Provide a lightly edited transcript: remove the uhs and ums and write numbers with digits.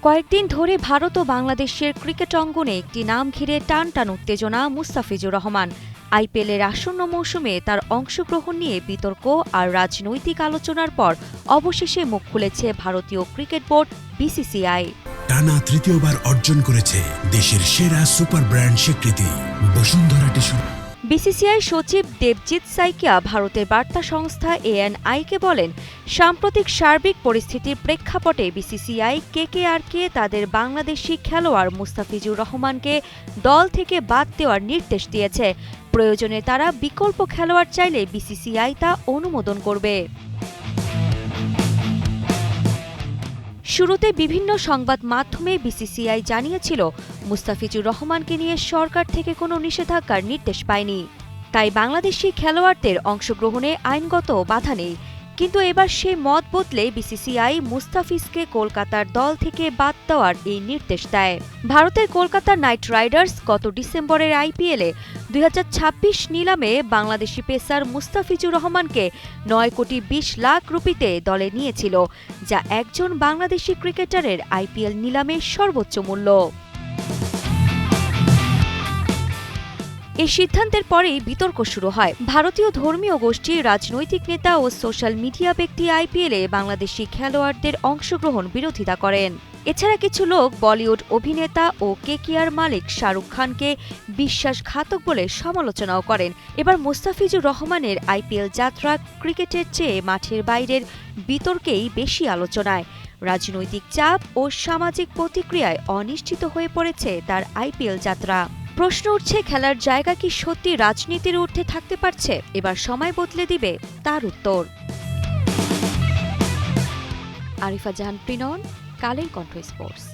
কয়েকদিন ধরে ভারত ও বাংলাদেশের ক্রিকেট অঙ্গনে একটি নাম ঘিরে টান টান উত্তেজনা মুস্তাফিজুর রহমান। আইপিএলের আসন্ন মৌসুমে তার অংশগ্রহণ নিয়ে বিতর্ক আর রাজনৈতিক আলোচনার পর অবশেষে মুখ খুলেছে ভারতীয় ক্রিকেট বোর্ড বিসিসিআই। টানা তৃতীয়বার অর্জন করেছে দেশের সেরা সুপার ব্র্যান্ড স্বীকৃতি বসুন্ধরা টিস্যু। বিসিসিআই সচিব দেবজিৎ সাইকিয়া ভারতের বার্তা সংস্থা এএনআইকে বলেন, সাম্প্রতিক সার্বিক পরিস্থিতির প্রেক্ষাপটে বিসিসিআই কেকেআরকে তাদের বাংলাদেশি খেলোয়াড় মুস্তাফিজুর রহমানকে দল থেকে বাদ দেওয়ার নির্দেশ দিয়েছে। প্রয়োজনে তারা বিকল্প খেলোয়াড় চাইলে বিসিসিআই তা অনুমোদন করবে। শুরুতে বিভিন্ন সংবাদ মাধ্যমে বিসিসিআই জানিয়েছিল, মুস্তাফিজুর রহমানকে নিয়ে সরকার থেকে কোনো নিষেধাজ্ঞার নির্দেশ পায়নি, তাই বাংলাদেশি খেলোয়াড়দের অংশগ্রহণে আইনগত বাধা নেই। কিন্তু এবার সে মত বদলে বিসিসিআই মুস্তাফিজকে কলকাতার দল থেকে বাদ দেওয়ার এই নির্দেশ দেয়। ভারতের কলকাতা নাইট রাইডার্স গত ডিসেম্বরের আইপিএলে 2026 নিলামে বাংলাদেশি পেসার মুস্তাফিজুর রহমানকে 9 কোটি 20 লাখ রুপিতে দলে নিয়েছিল, যা একজন বাংলাদেশি ক্রিকেটারের আইপিএল নিলামের সর্বোচ্চ মূল্য। এই সিদ্ধান্তের পরেই বিতর্ক শুরু হয়। ভারতীয় ধর্মীয় গোষ্ঠী, রাজনৈতিক নেতা ও সোশ্যাল মিডিয়া ব্যক্তি আইপিএলে বাংলাদেশি খেলোয়াড়দের অংশগ্রহণ বিরোধিতা করেন। এছাড়া কিছু লোক বলিউড অভিনেতা ও কেকেআর মালিক শাহরুখ খানকে বিশ্বাসঘাতক বলে সমালোচনাও করেন। এবার মুস্তাফিজুর রহমানের আইপিএল যাত্রা ক্রিকেটের চেয়ে মাঠের বাইরের বিতর্কেই বেশি আলোচনায়। রাজনৈতিক চাপ ও সামাজিক প্রতিক্রিয়ায় অনিশ্চিত হয়ে পড়েছে তার আইপিএল যাত্রা। প্রশ্ন উঠছে, খেলার জায়গা কি সত্যি রাজনীতির ঊর্ধ্বে থাকতে পারছে? এবার সময় বদলে দিবে তার উত্তর। আরিফা জাহান, প্রিনন, কালের কণ্ঠ স্পোর্টস।